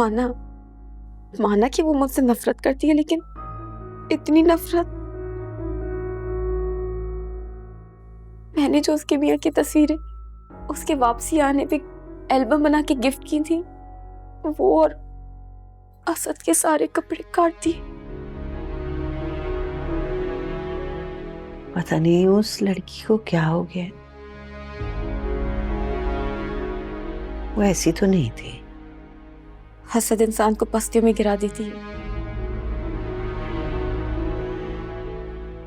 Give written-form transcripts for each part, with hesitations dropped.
माना माना कि वो मुझसे नफरत करती है, लेकिन इतनी नफरत। मैंने जो उसके मियाँ की तस्वीरें उसके वापसी आने पे एल्बम बना के गिफ्ट की थी, वो और असद के सारे कपड़े काट दिए। पता नहीं उस लड़की को क्या हो गया। वो ऐसी तो नहीं थी। हसद इंसान को पस्तियों में गिरा देती है।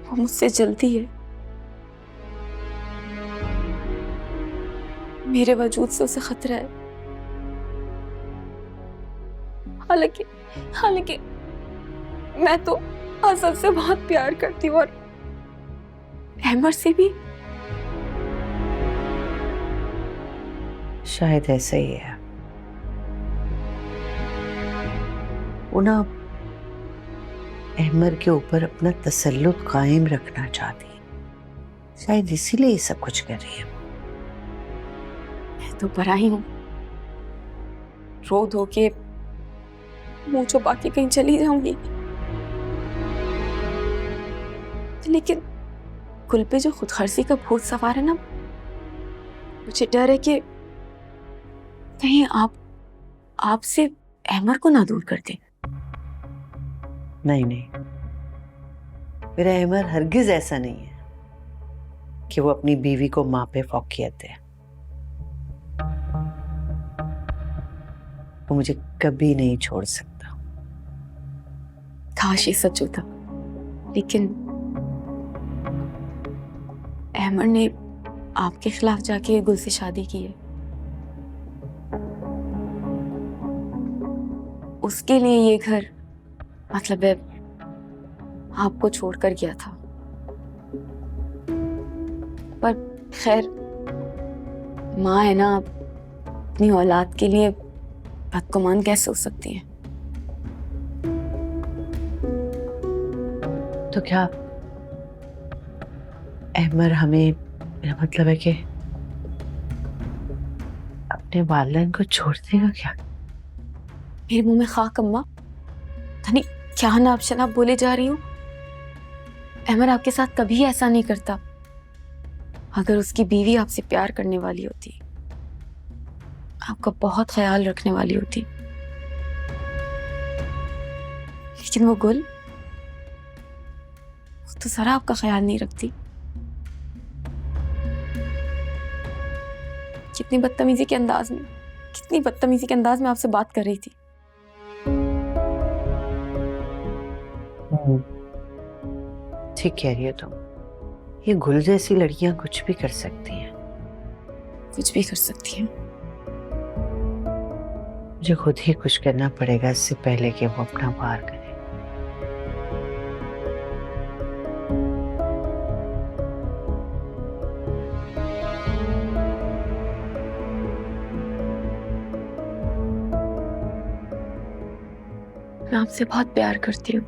वो मुझसे जलती है। मेरे वजूद से उसे खतरा है। हालांकि हालांकि मैं तो हसद से बहुत प्यार करती हूँ, और अहमद से भी। शायद ऐसा ही है। वो ना अहमद के ऊपर अपना तसल्लुत कायम रखना चाहती है, शायद इसीलिए ये सब कुछ कर रही है। मैं तो पराई हूँ, रो धो के मुंह छुपा के कहीं चली जाऊंगी, लेकिन कुल पे जो खुदगर्जी का भूत सवार है ना, मुझे डर है कि कहीं आपसे अहमद को ना दूर कर दे। नहीं नहीं, मेरा अहमद हरगिज ऐसा नहीं है कि वो अपनी बीवी को मां पे फौकियत दे। वो मुझे कभी नहीं छोड़ सकता। काश ये सच होता, लेकिन अहमद ने आपके खिलाफ जाके गुल से शादी की है। उसके लिए ये घर, मतलब है, आपको छोड़कर गया था। पर खैर, माँ है ना, अपनी औलाद के लिए बदगुमान कैसे हो सकती है। तो क्या अहमद हमें, मेरा मतलब है कि अपने वालिदैन को छोड़ देगा क्या? मेरे मुंह में खाक अम्मा, धनी क्या नाप शनाप बोले जा रही हूँ। अहमद आपके साथ कभी ऐसा नहीं करता। अगर उसकी बीवी आपसे प्यार करने वाली होती, आपका बहुत ख्याल रखने वाली होती, लेकिन वो गुल, वो तो जरा आपका ख्याल नहीं रखती। कितनी बदतमीजी के अंदाज में आपसे बात कर रही थी। ठीक कह रही हो तुम। ये गुल जैसी लड़कियां कुछ भी कर सकती हैं। कुछ भी कर सकती हैं। मुझे खुद ही कुछ करना पड़ेगा इससे पहले कि वो अपना वार करे। मैं आपसे बहुत प्यार करती हूँ।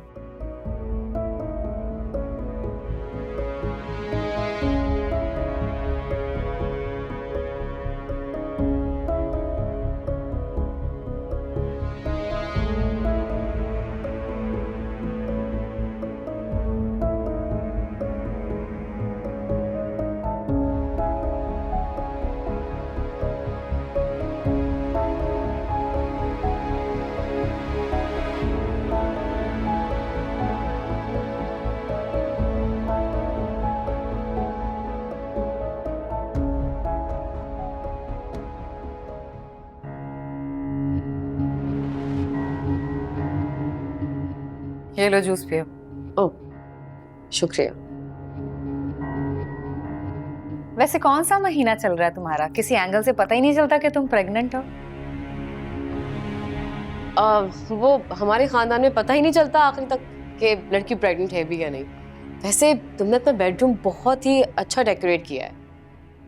ये लो जूस पियो। ओह, शुक्रिया। वैसे कौन सा महीना चल रहा है तुम्हारा? किसी एंगल से पता ही नहीं चलता कि तुम प्रेग्नेंट हो। वो हमारे खानदान में पता ही नहीं चलता आखिर तक कि लड़की प्रेग्नेंट है भी या नहीं। वैसे तुमने अपना बेडरूम बहुत ही अच्छा डेकोरेट किया है।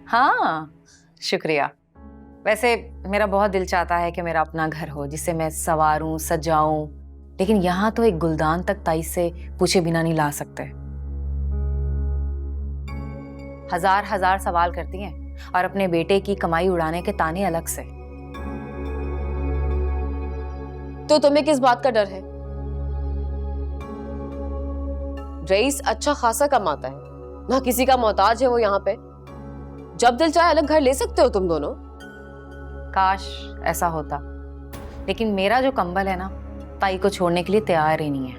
हाँ, शुक्रिया। वैसे मेरा बहुत दिल चाहता है कि मेरा अपना घर हो जिसे मैं संवारूं, सजाऊं, लेकिन यहाँ तो एक गुलदान तक ताई से पूछे बिना नहीं ला सकते। हजार हजार सवाल करती हैं और अपने बेटे की कमाई उड़ाने के ताने अलग से। तो तुम्हें किस बात का डर है? रईस अच्छा खासा कमाता है, ना किसी का मोहताज है वो यहाँ पे। जब दिल चाहे अलग घर ले सकते हो तुम दोनों। काश ऐसा होता, लेकिन मेरा जो कंबल है ना, ताई को छोड़ने के लिए तैयार ही नहीं है।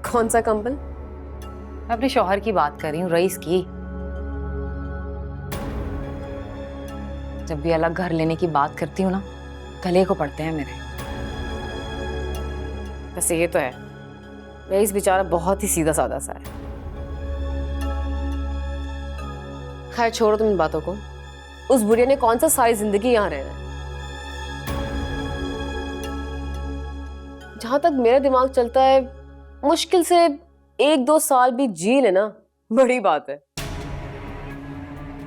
कौन सा कंबल? मैं अपने शौहर की बात कर रही हूँ, रईस की। जब भी अलग घर लेने की बात करती हूँ ना, गले को पड़ते हैं मेरे। वैसे ये तो है, रईस बेचारा बहुत ही सीधा साधा सा है। खैर छोड़ो तुम इन बातों को। उस बुढ़िया ने कौन सा सारी जिंदगी यहाँ रहना है। जहां तक मेरा दिमाग चलता है, मुश्किल से 1-2 साल भी जी लेना बड़ी बात है।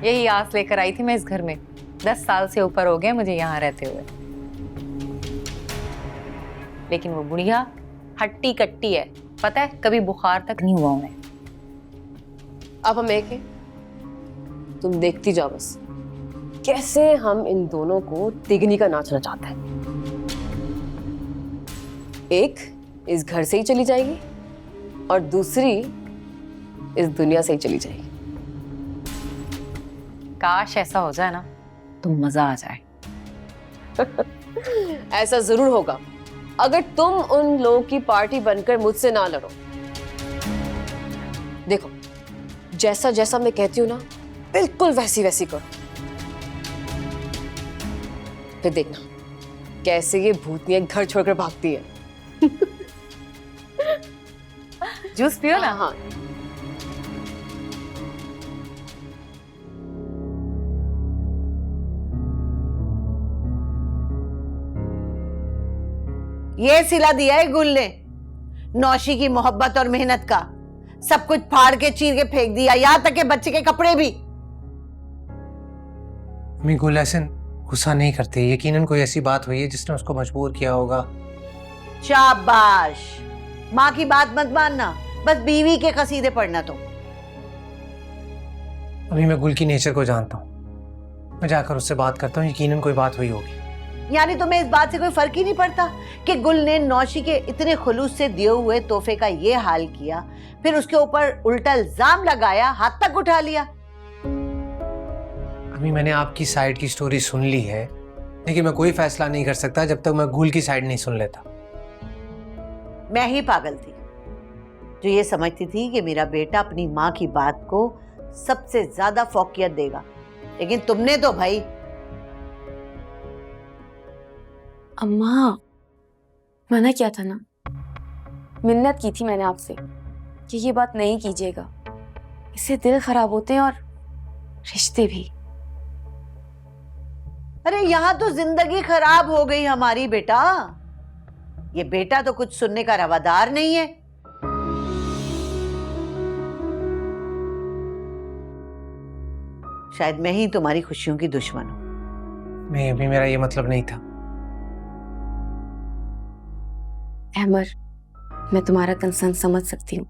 यही आस लेकर आई थी मैं इस घर में। 10 साल से ऊपर हो गए मुझे यहाँ रहते हुए, लेकिन वो बुढ़िया हट्टी कट्टी है। पता है, कभी बुखार तक नहीं हुआ उन्हें। अब हम एक हैं, तुम देखती जाओ बस कैसे हम इन दोनों को तिगनी का नाच नचाते हैं। एक इस घर से ही चली जाएगी और दूसरी इस दुनिया से ही चली जाएगी। काश ऐसा हो जाए ना, तो मजा आ जाए। ऐसा जरूर होगा अगर तुम उन लोगों की पार्टी बनकर मुझसे ना लड़ो। देखो, जैसा जैसा मैं कहती हूं ना, बिल्कुल वैसी वैसी करो। फिर देखना कैसे ये भूतनियां घर छोड़कर भागती है। जूस पियो ना। हाँ। ये सिला दिया है गुल ने नौशी की मोहब्बत और मेहनत का। सब कुछ फाड़ के चीर के फेंक दिया, यहां तक के बच्चे के कपड़े भी। अम्मी, गुल ऐसे गुस्सा नहीं करते। यकीनन कोई ऐसी बात हुई है जिसने उसको मजबूर किया होगा। शाबाश, माँ की बात मत मानना, बस बीवी के कसीदे पढ़ना तुम। अभी मैं गुल की नेचर को जानता हूँ, मैं जाकर उससे बात करता हूँ। यकीनन कोई बात हुई होगी। यानी तुम्हें इस बात से कोई फर्क ही नहीं पड़ता कि गुल ने नौशी के इतने खुलूस से दिए हुए तोहफे का ये हाल किया, फिर उसके ऊपर उल्टा इल्जाम लगाया, हाथ तक उठा लिया। अभी मैंने आपकी साइड की स्टोरी सुन ली है, लेकिन मैं कोई फैसला नहीं कर सकता जब तक मैं गुल की साइड नहीं सुन लेता। मैं ही पागल थी जो ये समझती थी कि मेरा बेटा अपनी माँ की बात को सबसे ज्यादा फौकियत देगा, लेकिन तुमने तो भाई। अम्मा, मना किया था ना, मिन्नत की थी मैंने आपसे कि ये बात नहीं कीजिएगा, इससे दिल खराब होते हैं और रिश्ते भी। अरे यहां तो जिंदगी खराब हो गई हमारी बेटा। ये बेटा तो कुछ सुनने का रवादार नहीं है। शायद मैं ही तुम्हारी खुशियों की दुश्मन हूं। नहीं, अभी मेरा ये मतलब नहीं था। अहमर, मैं तुम्हारा कंसर्न समझ सकती हूँ,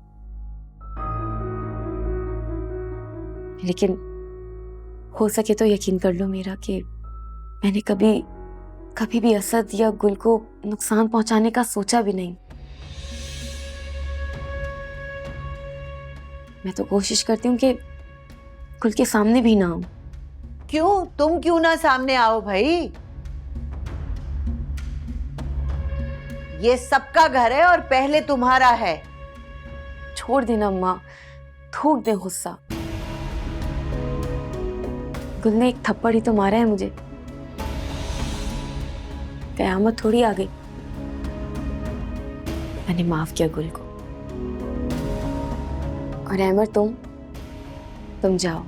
लेकिन हो सके तो यकीन कर लो मेरा कि मैंने कभी भी असद या गुल को नुकसान पहुंचाने का सोचा भी नहीं। मैं तो कोशिश करती हूँ कि गुल के सामने भी ना आऊं। क्यों? तुम क्यों ना सामने आओ भाई? ये सबका घर है और पहले तुम्हारा है। छोड़ देना अम्मा, थूक दे गुस्सा। गुल ने एक थप्पड़ ही तो मारा है मुझे, कयामत थोड़ी आ गई। मैंने माफ किया गुल को। और अहमर, तुम जाओ,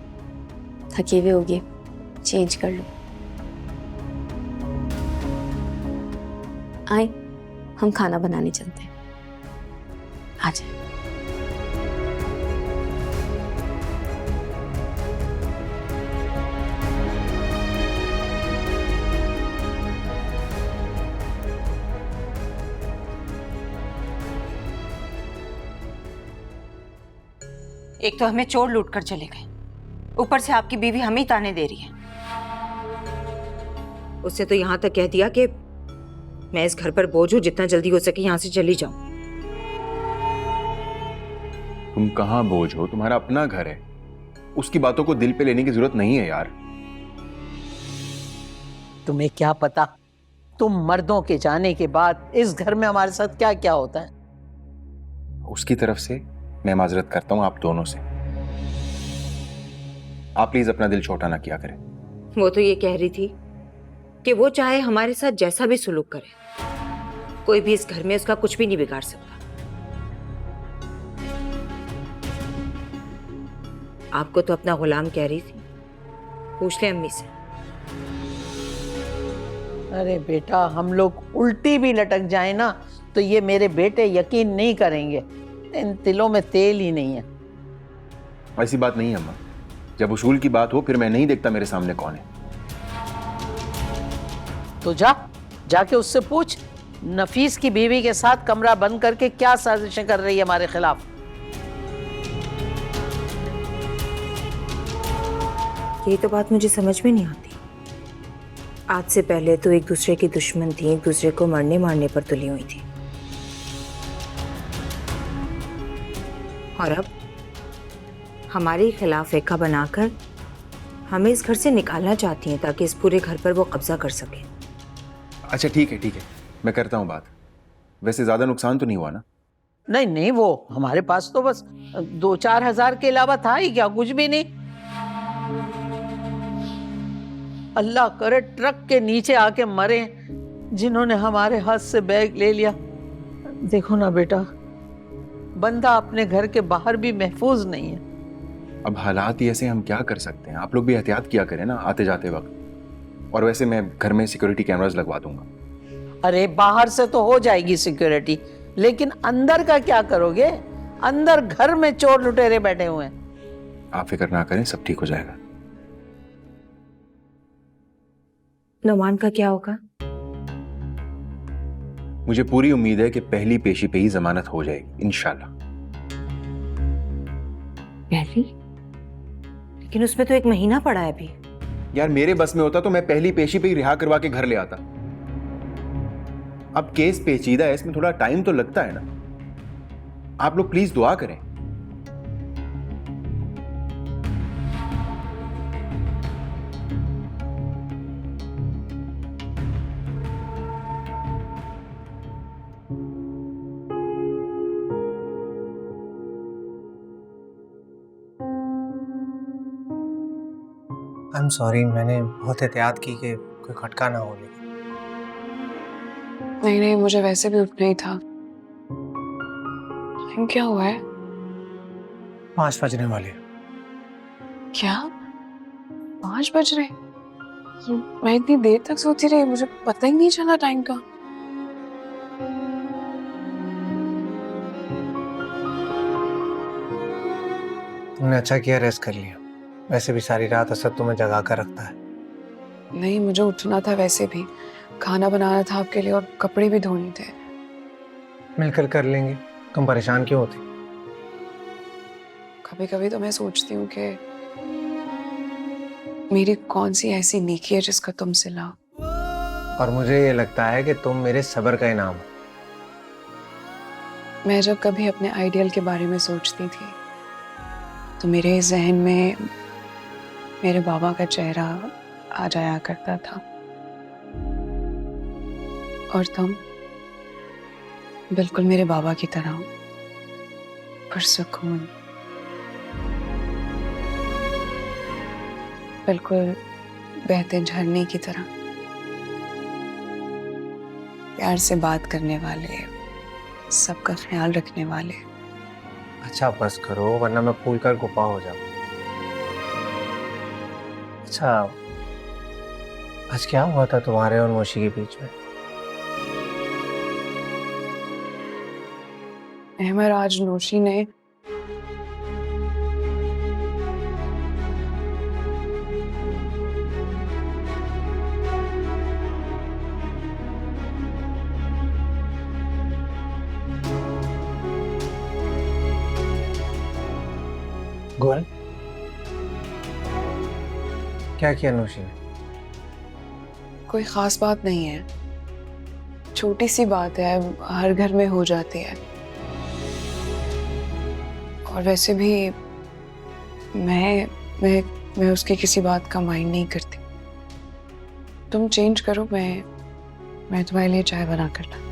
थके हुए होगे, चेंज कर लो। आए, हम खाना बनाने चलते हैं। आ जाए। एक तो हमें चोर लूट कर चले गए, ऊपर से आपकी बीवी हमें ही ताने दे रही है। उससे तो यहाँ तक कह दिया कि मैं इस घर पर बोझ हूँ, जितना जल्दी हो सके यहाँ से चली जाऊं। तुम कहाँ बोझ हो? तुम्हारा अपना घर है, उसकी बातों को दिल पे लेने की जरूरत नहीं है यार। तुम्हें क्या पता तुम मर्दों के जाने के बाद इस घर में हमारे साथ क्या क्या होता है। उसकी तरफ से मैं माजरत करता हूँ आप दोनों से। आप प्लीज अपना दिल छोटा ना किया करें। वो तो ये कह रही थी कि वो चाहे हमारे साथ जैसा भी सुलूक करे, कोई भी इस घर में उसका कुछ भी नहीं बिगाड़ सकता। आपको तो अपना गुलाम कह रही थी, पूछ ले अम्मी से। अरे बेटा, हम लोग उल्टी भी लटक जाए ना तो ये मेरे बेटे यकीन नहीं करेंगे। इन तिलों में तेल ही नहीं है। ऐसी बात नहीं है अम्मा, जब उसूल की बात हो फिर मैं नहीं देखता मेरे सामने कौन है। तो जाके उससे पूछ, नफीस की बीवी के साथ कमरा बंद करके क्या साजिशें कर रही है हमारे खिलाफ। यही तो बात मुझे समझ में नहीं आती। आज से पहले तो एक दूसरे की दुश्मन थी, एक दूसरे को मरने मारने पर तुली हुई थी, और अब हमारे खिलाफ एका बनाकर हमें इस घर से निकालना चाहती हैं ताकि इस पूरे घर पर वो कब्जा कर सके। अच्छा ठीक है, मैं करता हूँ बात। वैसे ज्यादा नुकसान तो नहीं हुआ ना? नहीं नहीं, वो हमारे पास तो बस 2-4 हजार के अलावा था ही क्या, कुछ भी नहीं। अल्लाह करे ट्रक के नीचे आके मरे जिन्होंने हमारे हाथ से बैग ले लिया। देखो ना बेटा, बंदा अपने घर के बाहर भी महफूज नहीं है। अब हालात ही ऐसे, हम क्या कर सकते हैं। आप लोग भी एहतियात किया करें ना आते जाते वक्त। और वैसे मैं घर में सिक्योरिटी कैमरास लगवा दूंगा। अरे बाहर से तो हो जाएगी सिक्योरिटी, लेकिन अंदर का क्या करोगे? अंदर घर में चोर लुटेरे बैठे हुए हैं। आप फिक्र ना करें, सब ठीक हो जाएगा। नुमान का क्या होगा? मुझे पूरी उम्मीद है कि पहली पेशी पे ही जमानत हो जाएगी इंशाल्लाह। पहली? लेकिन उसमें तो 1 महीना पड़ा है अभी। यार मेरे बस में होता तो मैं पहली पेशी पे ही रिहा करवा के घर ले आता। अब केस पेचीदा है, इसमें थोड़ा टाइम तो लगता है ना। आप लोग प्लीज दुआ करें। आई एम सॉरी, मैंने बहुत एहतियात की कि कोई खटका ना हो। लेकिन नहीं, मुझे वैसे भी उठना ही था। टाइम क्या हुआ है? 5 बजने वाले। क्या 5 बज रहे? मैं इतनी देर तक सोती रही, मुझे पता ही नहीं चला टाइम का। तुमने अच्छा किया रेस्ट कर लिया। वैसे भी सारी रात असद तुम्हें जगा कर रखता है। नहीं, मुझे उठना था, वैसे भी खाना बनाना था आपके लिए और कपड़े भी धोने थे। मिलकर कर लेंगे, तुम परेशान क्यों होती? कभी कभी तो मैं सोचती हूँ कि मेरी कौन सी ऐसी नेकी है जिसका तुम सिला। और मुझे ये लगता है कि तुम मेरे सब्र का इनाम हो। मैं जब कभी अपने आइडियल के बारे में सोचती थी तो मेरे जहन में मेरे बाबा का चेहरा आ जाया करता था, और तुम बिल्कुल मेरे बाबा की तरह हो, पुरसुकून, बिल्कुल बहते झरने की तरह, प्यार से बात करने वाले, सबका ख्याल रखने वाले। अच्छा बस करो, वरना मैं फूल कर गुफा हो जाऊं। अच्छा, आज क्या हुआ था तुम्हारे और मोशी के बीच में? अहमर, आज नोशी ने गोल, क्या किया नोशी ने? कोई खास बात नहीं है, छोटी सी बात है, हर घर में हो जाती है। और वैसे भी मैं उसकी किसी बात का माइंड नहीं करती। तुम चेंज करो, मैं तुम्हारे लिए चाय बना कर लाती हूँ।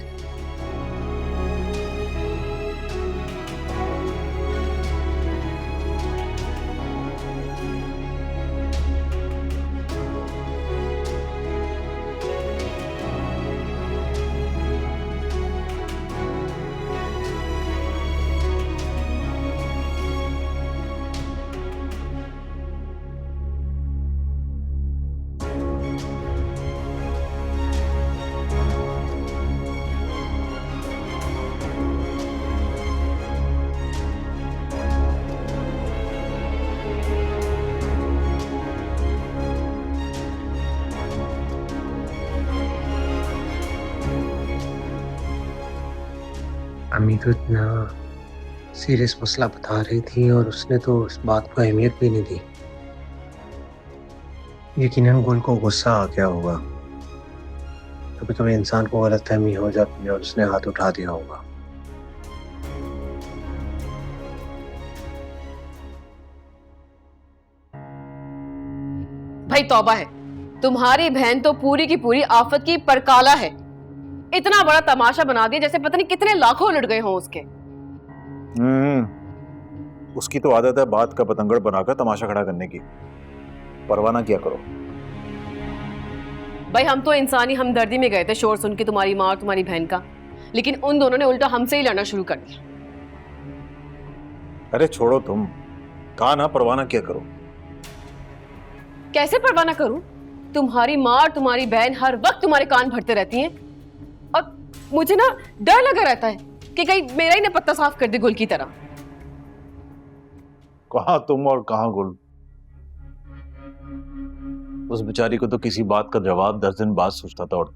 अम्मी तो इतना सीरियस मसला बता रही थी और उसने तो इस बात को अहमियत भी नहीं दी। यकीनन गुल को गुस्सा आ गया होगा। कभी कभी इंसान को गलतफहमी हो जाती है और उसने हाथ उठा दिया होगा। भाई तौबा है, तुम्हारी बहन तो पूरी की पूरी आफत की परकाला है। इतना बड़ा तमाशा बना दिया जैसे पता नहीं कितने लाखों लुट गए हों उसके। उसकी तो आदत है बात का पतंगड़ बनाकर तमाशा खड़ा करने की। परवाह ना किया करो। भाई हम तो इंसानी हमदर्दी में गए थे शोर सुन के तुम्हारी माँ और तुम्हारी बहन का, लेकिन उन दोनों ने उल्टा हमसे ही लड़ना शुरू कर दिया। अरे छोड़ो तुम, कहा ना परवाह ना किया करो। कैसे परवाह ना करूं? तुम्हारी माँ और तुम्हारी बहन हर वक्त तुम्हारे कान भरते रहती हैं और मुझे ना डर लगा रहता है कि कहीं मेरा ही ना पत्ता साफ कर दे गुल की तरह। कहां तुम और कहां गुल। उस बेचारी को तो किसी बात का जवाब 10 दिन बाद सोचता था, और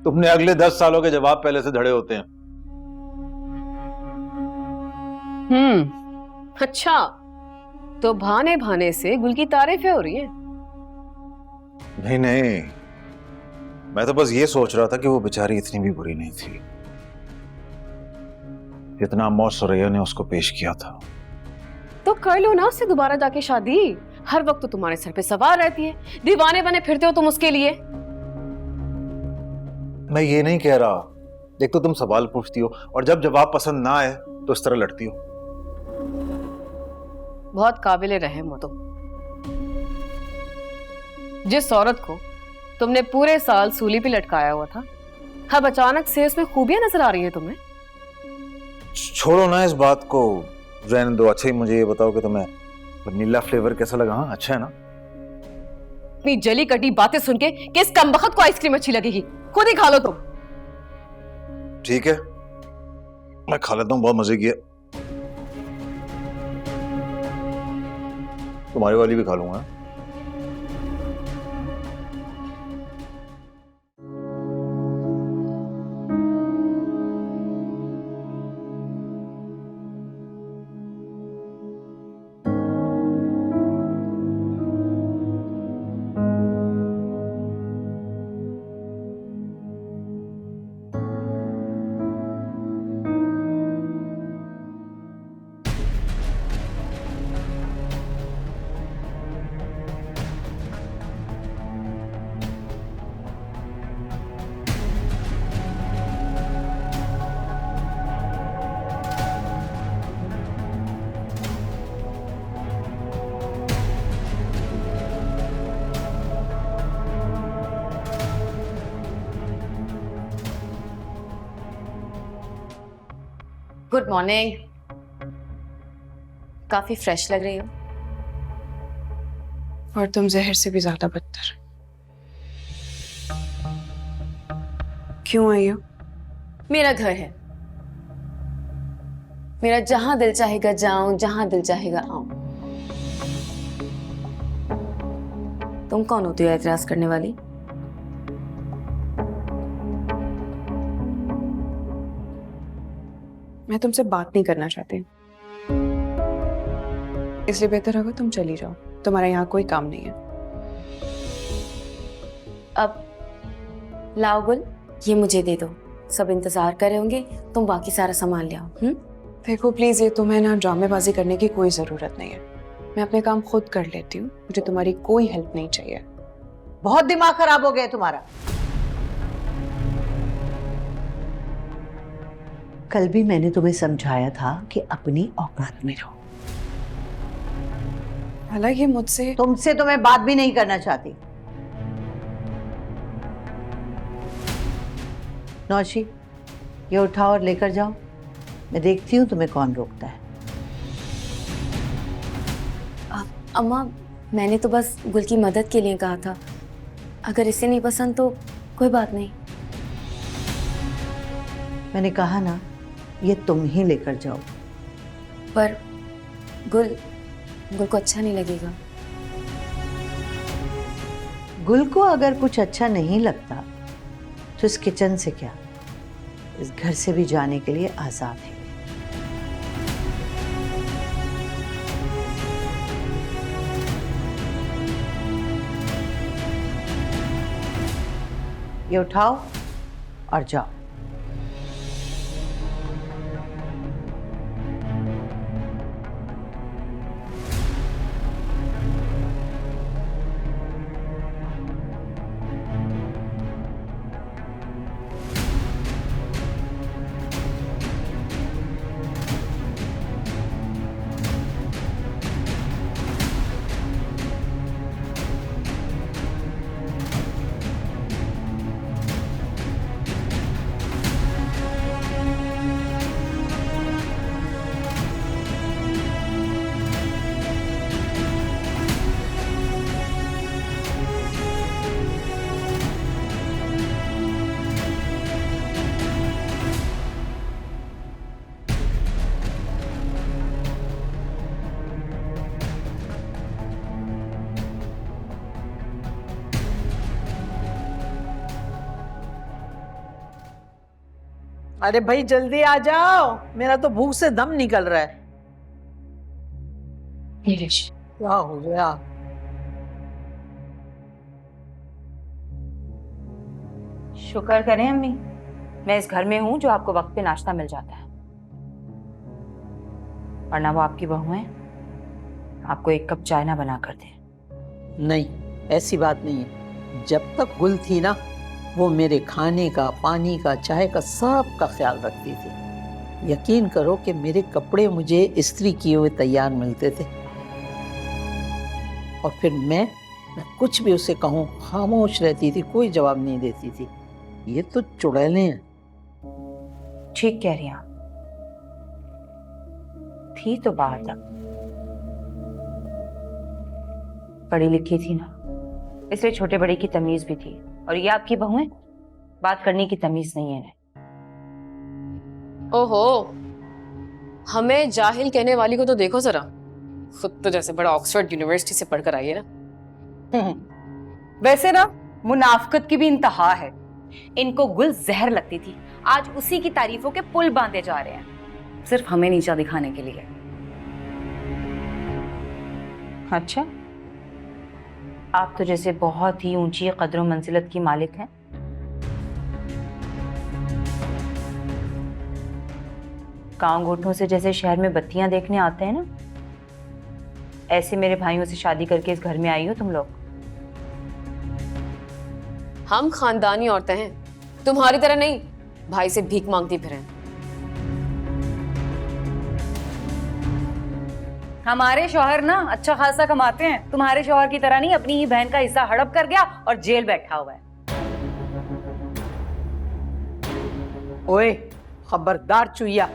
तुमने अगले 10 सालों के जवाब पहले से धड़े होते हैं। अच्छा, तो भाने भाने से गुल की तारीफें हो रही हैं। नहीं नहीं, मैं तो बस ये सोच रहा था कि वो बेचारी इतनी भी बुरी नहीं थी जितना अम्मा और सुरैया ने उसको पेश किया था। तो कर लो ना उससे दोबारा जाके शादी। हर वक्त तो तुम्हारे सर पे सवार रहती है, दीवाने बने फिरते हो तुम उसके लिए। मैं ये नहीं कह रहा, देख तो तुम सवाल पूछती हो और जब जवाब पसंद ना आए तो इस तरह लड़ती हो। बहुत काबिले रहम हो तुम। जिस औरत को तुमने पूरे साल सूली पे लटकाया हुआ था, अब अचानक से उसमें खूबियां नजर आ रही हैं तुम्हें। छोड़ो ना इस बात को, रहने दो। अच्छा ही मुझे ये बताओ कि तुम्हें वनीला फ्लेवर कैसा लगा? हाँ अच्छा है ना? इतनी जली कटी बातें सुन के किस कमबख्त को आइसक्रीम अच्छी लगेगी? खुद ही खा लो तुम। ठीक है, मैं खा लेता हूँ, बहुत मजे की है। तुम्हारी वाली भी खा लूंगा। Good morning. काफी फ्रेश लग रही हो। और तुम जहर से भी ज्यादा बदतर। क्यों आई हो? मेरा घर है, मेरा जहां दिल चाहेगा जाऊं, जहां दिल चाहेगा आऊं। तुम कौन होती हो एतराज करने वाली? मैं तुमसे बात नहीं करना चाहती, इसलिए बेहतर होगा तुम चली जाओ। तुम्हारा यहाँ कोई काम नहीं है। अब लाओ गुल, ये मुझे दे दो, सब इंतजार कर रहे होंगे, तुम बाकी सारा सामान ले आओ। देखो प्लीज, ये तुम्हें ना ड्रामेबाजी करने की कोई जरूरत नहीं है। मैं अपने काम खुद कर लेती हूँ, मुझे तुम्हारी कोई हेल्प नहीं चाहिए। बहुत दिमाग खराब हो गया तुम्हारा। कल भी मैंने तुम्हें समझाया था कि अपनी औकात में रहो। हालांकि मुझसे तुमसे तो मैं बात भी नहीं करना चाहती। नौशी, ये उठाओ और लेकर जाओ। मैं देखती हूँ तुम्हें कौन रोकता है। अम्मा, मैंने तो बस गुल की मदद के लिए कहा था, अगर इसे नहीं पसंद तो कोई बात नहीं। मैंने कहा ना, ये तुम ही लेकर जाओ। पर गुल को अच्छा नहीं लगेगा। गुल को अगर कुछ अच्छा नहीं लगता तो इस किचन से क्या, इस घर से भी जाने के लिए आजाद है। ये उठाओ और जाओ। अरे भाई जल्दी आ जाओ, मेरा तो भूख से दम निकल रहा है। क्या हो गया? शुक्र करें अम्मी, मैं इस घर में हूँ जो आपको वक्त पे नाश्ता मिल जाता है, वरना वो आपकी बहू है, आपको एक कप चाय ना बना कर दे। नहीं, ऐसी बात नहीं है। जब तक गुल थी ना, वो मेरे खाने का, पानी का, चाय का सब का ख्याल रखती थी। यकीन करो कि मेरे कपड़े मुझे इस्त्री किए हुए तैयार मिलते थे, और फिर मैं कुछ भी उसे कहूँ खामोश रहती थी, कोई जवाब नहीं देती थी। ये तो चुड़ैलें हैं। ठीक कह रही हैं आप, थी तो बाहर तक, पढ़ी लिखी थी ना, इसलिए छोटे बड़े की तमीज भी थी। और ये आपकी बहू है, बात करने की तमीज नहीं है। ओहो, हमें जाहिल कहने वाली को तो देखो जरा, खुद तो जैसे बड़ा ऑक्सफोर्ड यूनिवर्सिटी से पढ़कर आई है ना। वैसे ना मुनाफकत की भी इंतहा है। इनको गुल जहर लगती थी, आज उसी की तारीफों के पुल बांधे जा रहे हैं, सिर्फ हमें नीचा दिखाने के लिए। अच्छा, आप तो जैसे बहुत ही ऊंची कदर मंजिलत की मालिक हैं। गांव गोठों से जैसे शहर में बत्तियां देखने आते हैं ना, ऐसे मेरे भाइयों से शादी करके इस घर में आई हो तुम लोग। हम खानदानी औरतें हैं, तुम्हारी तरह नहीं भाई से भीख मांगती फिरें। हमारे शौहर ना अच्छा खासा कमाते हैं, तुम्हारे शौहर की तरह नहीं अपनी ही बहन का हिस्सा हड़प कर गया और जेल बैठा हुआ है। ओए खबरदार चुईया,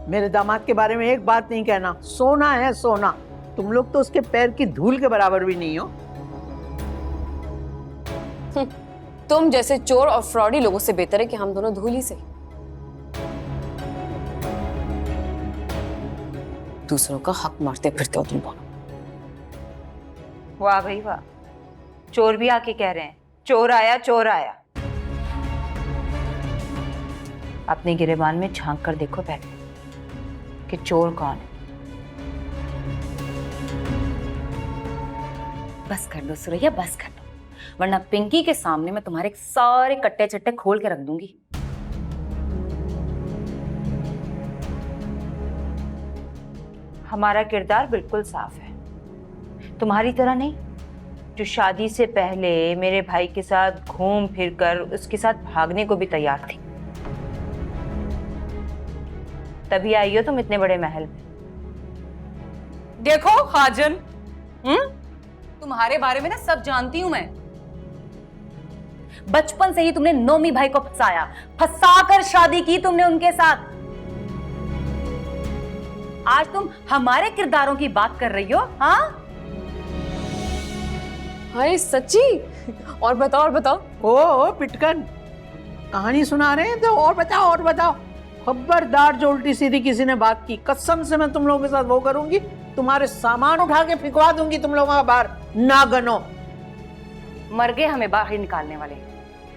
मेरे दामाद के बारे में एक बात नहीं कहना। सोना है सोना, तुम लोग तो उसके पैर की धूल के बराबर भी नहीं हो। तुम जैसे चोर और फ्रॉडी लोगों से बेहतर है कि हम दोनों धूल ही से। दूसरों का हक मारते फिरते हो तुम दोनों। वाह भाई वाह, चोर भी आके कह रहे हैं चोर आया चोर आया। अपने गिरेबान में झांक कर देखो पहले कि चोर कौन है। बस कर दो सुरैया, बस कर दो। वरना पिंकी के सामने मैं तुम्हारे सारे कट्टे चट्टे खोल के रख दूंगी। हमारा किरदार बिल्कुल साफ है, तुम्हारी तरह नहीं जो शादी से पहले मेरे भाई के साथ घूम फिर कर उसके साथ भागने को भी तैयार थी। तभी आई हो तुम इतने बड़े महल में। देखो हाजन, तुम्हारे बारे में ना सब जानती हूं मैं। बचपन से ही तुमने नोमी भाई को फंसाया, फंसाकर शादी की तुमने उनके साथ। आज तुम हमारे किरदारों की बात कर रही हो? हाँ अरे सच्ची? और बताओ। ओ पिटकन, कहानी सुना रहे हैं तो और बताओ। खबरदार जो उल्टी सीधी किसी ने बात की, कसम से मैं तुम लोगों के साथ वो करूंगी, तुम्हारे सामान उठा के फिकवा दूंगी तुम लोगों का बाहर। ना गनो, मर गए हमें बाहर निकालने वाले।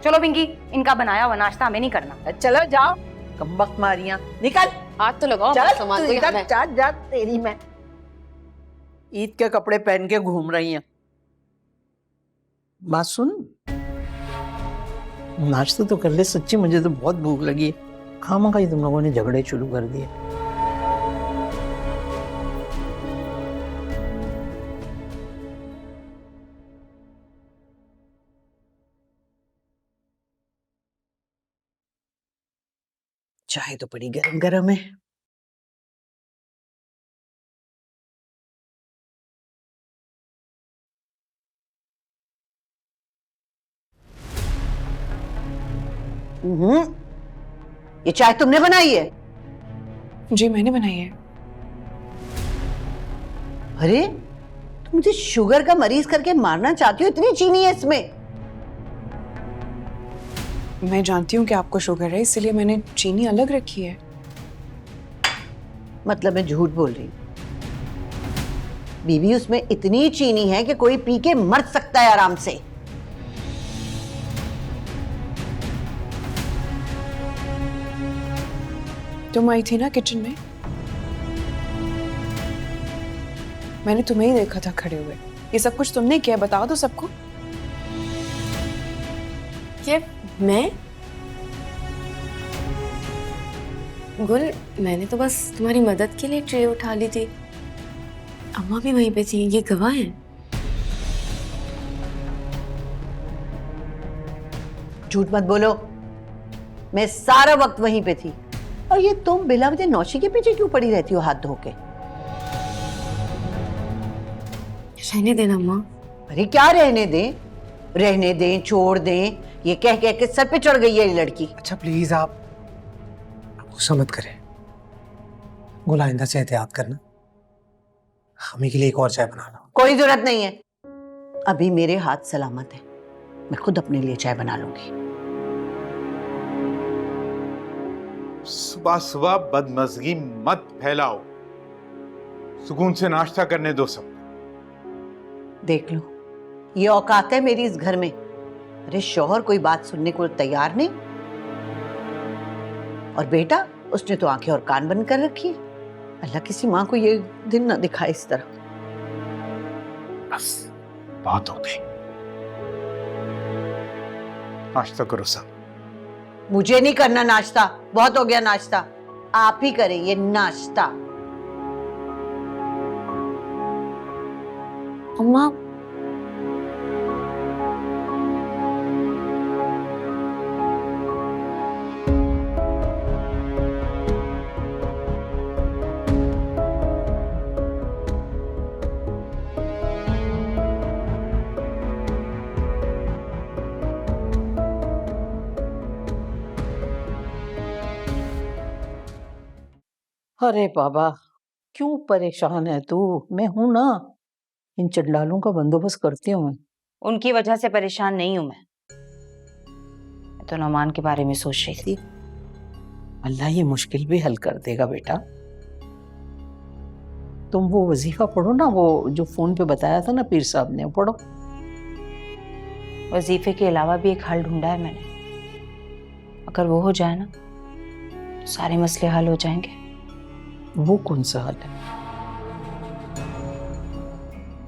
चलो पिंकी, इनका बनाया हुआ नाश्ता हमें नहीं करना। चलो जाओ, कमबख्त मारियां, निकल। हाथ तो लगाओ चल सामान तू को इधर, यहाँ में। जा तेरी मैं। ईद के कपड़े पहन के घूम रही हैं। बात सुन, नाश्ता तो कर ले, सच्ची मुझे तो बहुत भूख लगी है। खामखा ही तुम लोगों ने झगड़े शुरू कर दिए। चाय तो बड़ी गरम गरम है। ये चाय तुमने बनाई है? जी मैंने बनाई है। अरे तुम मुझे शुगर का मरीज करके मारना चाहती हो? इतनी चीनी है इसमें। मैं जानती हूँ कि आपको शुगर है, इसलिए मैंने चीनी अलग रखी है। मतलब मैं झूठ बोल रही हूँ? बीबी, उसमें इतनी चीनी है कि कोई पी के मर सकता है आराम से। तुम आई थी ना किचन में, मैंने तुम्हें ही देखा था खड़े हुए। ये सब कुछ तुमने किया, बता दो सबको। ये मैं? गुल, मैंने तो बस तुम्हारी मदद के लिए ट्रे उठा ली थी। अम्मा भी वहीं पे थी, ये गवाह हैं। झूठ मत बोलो, मैं सारा वक्त वहीं पे थी। और ये तुम बिला वजह नौशी के पीछे क्यों पड़ी रहती हो हाथ धो के? रहने देना अम्मा। अरे क्या रहने दें? रहने दें, छोड़ दें, ये कह कह के सर पे चढ़ गई है ये लड़की। अच्छा प्लीज आप गुस्सा मत करें। गुल, आइंदा से एहतियात करना। हमें के लिए एक और चाय बना लो। कोई जरूरत नहीं है, अभी मेरे हाथ सलामत है, मैं खुद अपने लिए चाय बना लूंगी। सुबह सुबह बदमज़गी मत फैलाओ, सुकून से नाश्ता करने दो सब। देख लो, ये औकात है मेरी इस घर में। अरे शौहर कोई बात सुनने को तैयार नहीं, और बेटा उसने तो आंखें और कान बंद कर रखी है। अल्लाह किसी माँ को ये दिन ना दिखाए इस तरह। बस बात हो गई, नाश्ता करो सब। मुझे नहीं करना नाश्ता, बहुत हो गया नाश्ता, आप ही करें ये नाश्ता। अम्मा, अरे बाबा, क्यों परेशान है तू? मैं हूं ना, इन चंडालों का बंदोबस्त करती हूँ मैं। उनकी वजह से परेशान नहीं हूं मैं तो नौमान के बारे में सोच रही थी। अल्लाह ये मुश्किल भी हल कर देगा बेटा। तुम वो वजीफा पढ़ो ना, वो जो फोन पे बताया था ना पीर साहब ने, पढ़ो। वजीफे के अलावा भी एक हल ढूंढा है मैंने, अगर वो हो जाए ना तो सारे मसले हल हो जाएंगे। वो कौन सा हल है?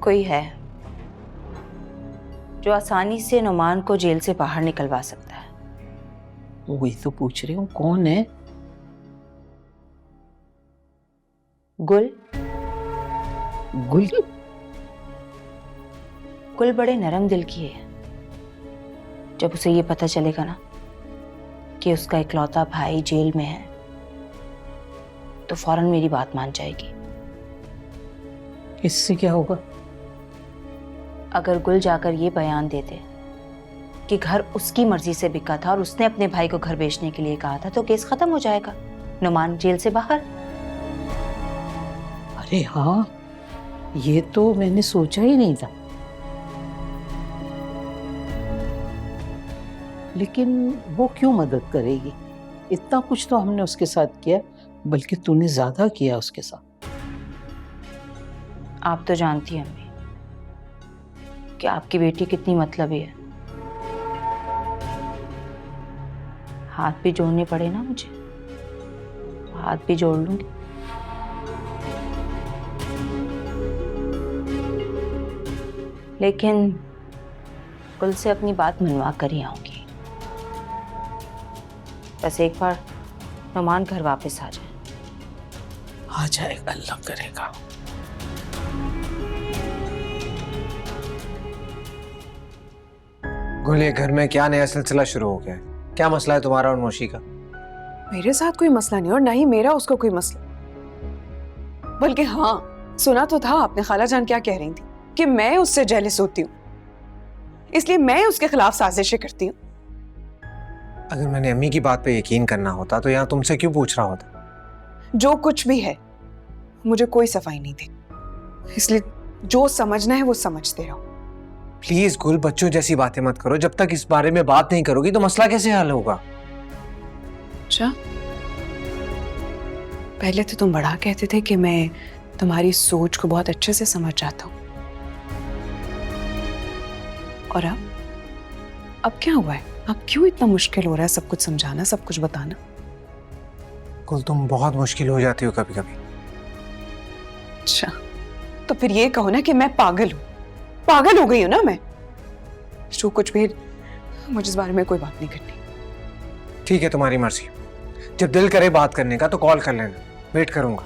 कोई है जो आसानी से नुमान को जेल से बाहर निकलवा सकता है। वही तो पूछ रही हूँ, कौन है? गुल। गुल? गुल बड़े नरम दिल की है। जब उसे ये पता चलेगा ना कि उसका इकलौता भाई जेल में है, तो फौरन मेरी बात मान जाएगी। इससे क्या होगा? अगर गुल जाकर ये बयान दे दे कि घर उसकी मर्जी से बिका था और उसने अपने भाई को घर बेचने के लिए कहा था, तो केस खत्म हो जाएगा, नुमान जेल से बाहर। अरे हाँ, ये तो मैंने सोचा ही नहीं था। लेकिन वो क्यों मदद करेगी? इतना कुछ तो हमने उसके साथ किया, बल्कि तूने ज्यादा किया उसके साथ। आप तो जानती हैं अम्मी कि आपकी बेटी कितनी मतलबी है। हाथ भी जोड़ने पड़े ना मुझे, हाथ भी जोड़ लूंगी। लेकिन गुल से अपनी बात मनवा कर ही आऊंगी। बस एक बार नुमान घर वापस आ जाए। आ जाएगा, अल्लाह करेगा। गुल, ये घर में क्या नया सिलसिला शुरू हो गया है? क्या मसला है तुम्हारा और मोशी का? मेरे साथ कोई मसला नहीं और ना ही मेरा उसको कोई मसला। बल्कि हाँ, सुना तो था आपने खाला जान क्या कह रही थी कि मैं उससे जेलस होती हूँ, इसलिए मैं उसके खिलाफ साजिशें करती हूँ। अगर मैंने अम्मी की बात पे यकीन करना होता तो यहाँ तुमसे क्यों पूछ रहा होता? जो कुछ भी है मुझे कोई सफाई नहीं थी, इसलिए जो समझना है वो समझते रहो। प्लीज गुल, बच्चों जैसी बातें मत करो। जब तक इस बारे में बात नहीं करोगी तो मसला कैसे हल होगा? अच्छा, पहले तो तुम बड़ा कहते थे कि मैं तुम्हारी सोच को बहुत अच्छे से समझ जाता हूँ, और अब क्या हुआ है? अब क्यों इतना मुश्किल हो रहा है सब कुछ समझाना, सब कुछ बताना? गुल, तुम बहुत मुश्किल हो जाती हो कभी कभी। अच्छा, तो फिर ये कहो ना कि मैं पागल हूँ, पागल हो गई हूँ ना मैं। जो कुछ भी, मुझे इस बारे में कोई बात नहीं करनी। ठीक है, तुम्हारी मर्जी। जब दिल करे बात करने का तो कॉल कर लेना, वेट करूंगा।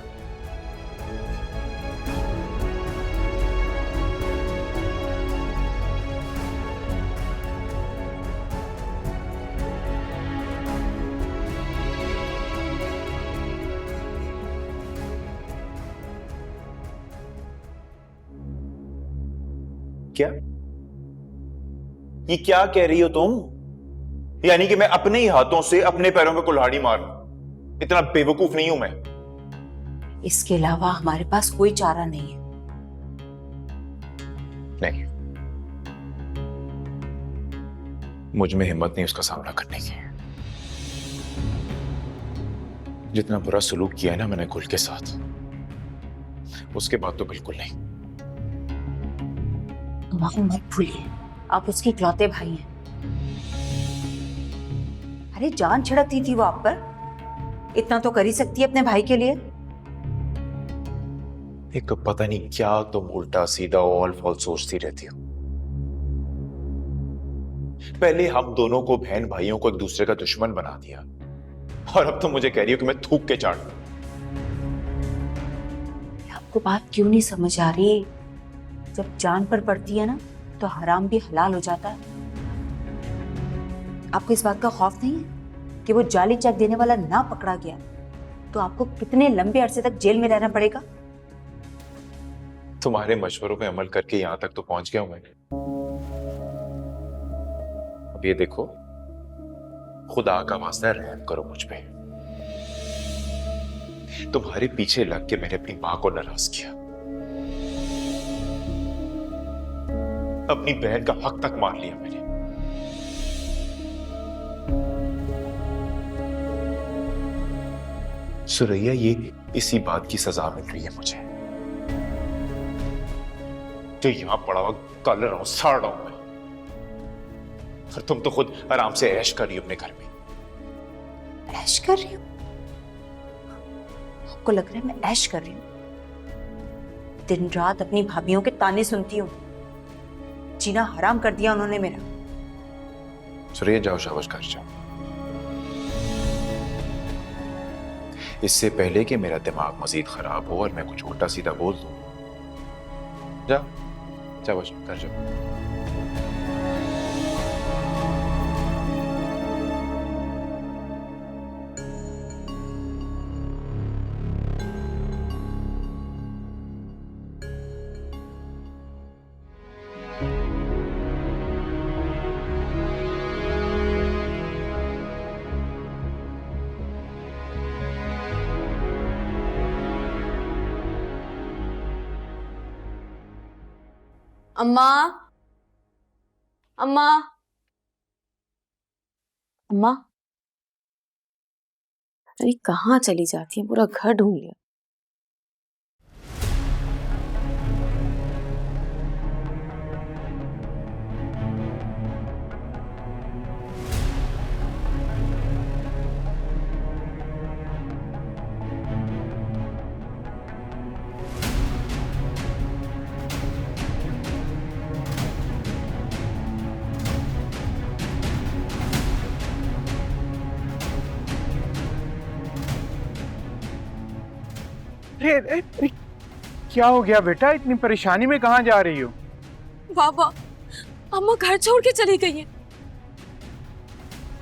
क्या? ये क्या कह रही हो तुम? यानी कि मैं अपने ही हाथों से अपने पैरों में कुल्हाड़ी मारूं? इतना बेवकूफ नहीं हूं मैं। इसके अलावा हमारे पास कोई चारा नहीं है। नहीं, मुझ में हिम्मत नहीं उसका सामना करने की। जितना बुरा सलूक किया है ना मैंने गुल के साथ, उसके बाद तो बिल्कुल नहीं। तुम मत भूलिए, आप उसके इकलौते भाई हैं। अरे जान छिड़कती थी वो आप पर, इतना तो कर ही सकती है अपने भाई के लिए। एक तो पता नहीं क्या तुम उल्टा सीधा ऑल फॉल सोचती रहती हो। पहले हम दोनों को, बहन भाइयों को, एक दूसरे का दुश्मन बना दिया, और अब तो मुझे कह रही हो कि मैं थूक के चाट दूं। आपको बात क्यों नहीं समझ आ रही? जब जान पर पड़ती है ना तो हराम भी हलाल हो जाता है। आपको इस बात का खौफ नहीं है कि वो जाली चेक देने वाला ना पकड़ा गया तो आपको कितने लंबे अरसे तक जेल में रहना पड़ेगा? तुम्हारे मशवरों पे अमल करके यहां तक तो पहुंच गया हूं मैं। अब ये देखो, खुदा का वास्ता रहम करो मुझ पे। तुम्हारे पीछे लग के मैंने अपनी मां को नाराज किया, अपनी बहन का हक तक मार लिया मैंने। सुरैया, ये इसी बात की सजा मिल रही है मुझे, जो यहां पड़ा हुआ कल रहा हूं, सड़ रहा हूं मैं, और तुम तो खुद आराम से ऐश कर रही हो अपने घर में। ऐश कर रही हूँ? आपको लग रहा है मैं ऐश कर रही हूँ? दिन रात अपनी भाभियों के ताने सुनती हूँ, जीना हराम कर दिया उन्होंने मेरा। सुरेश जाओ शाबाश घर जाओ। इससे पहले कि मेरा दिमाग मजीद खराब हो और मैं कुछ उल्टा सीधा बोल दूं, जाओ शाबाश घर जाओ। अम्मा, अम्मा, अम्मा, अरे कहाँ चली जाती है? पूरा घर ढूंढ लिया। अरे क्या हो गया बेटा? इतनी परेशानी में कहाँ जा रही हो? बाबा, अम्मा घर छोड़ के चली गई है।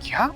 क्या?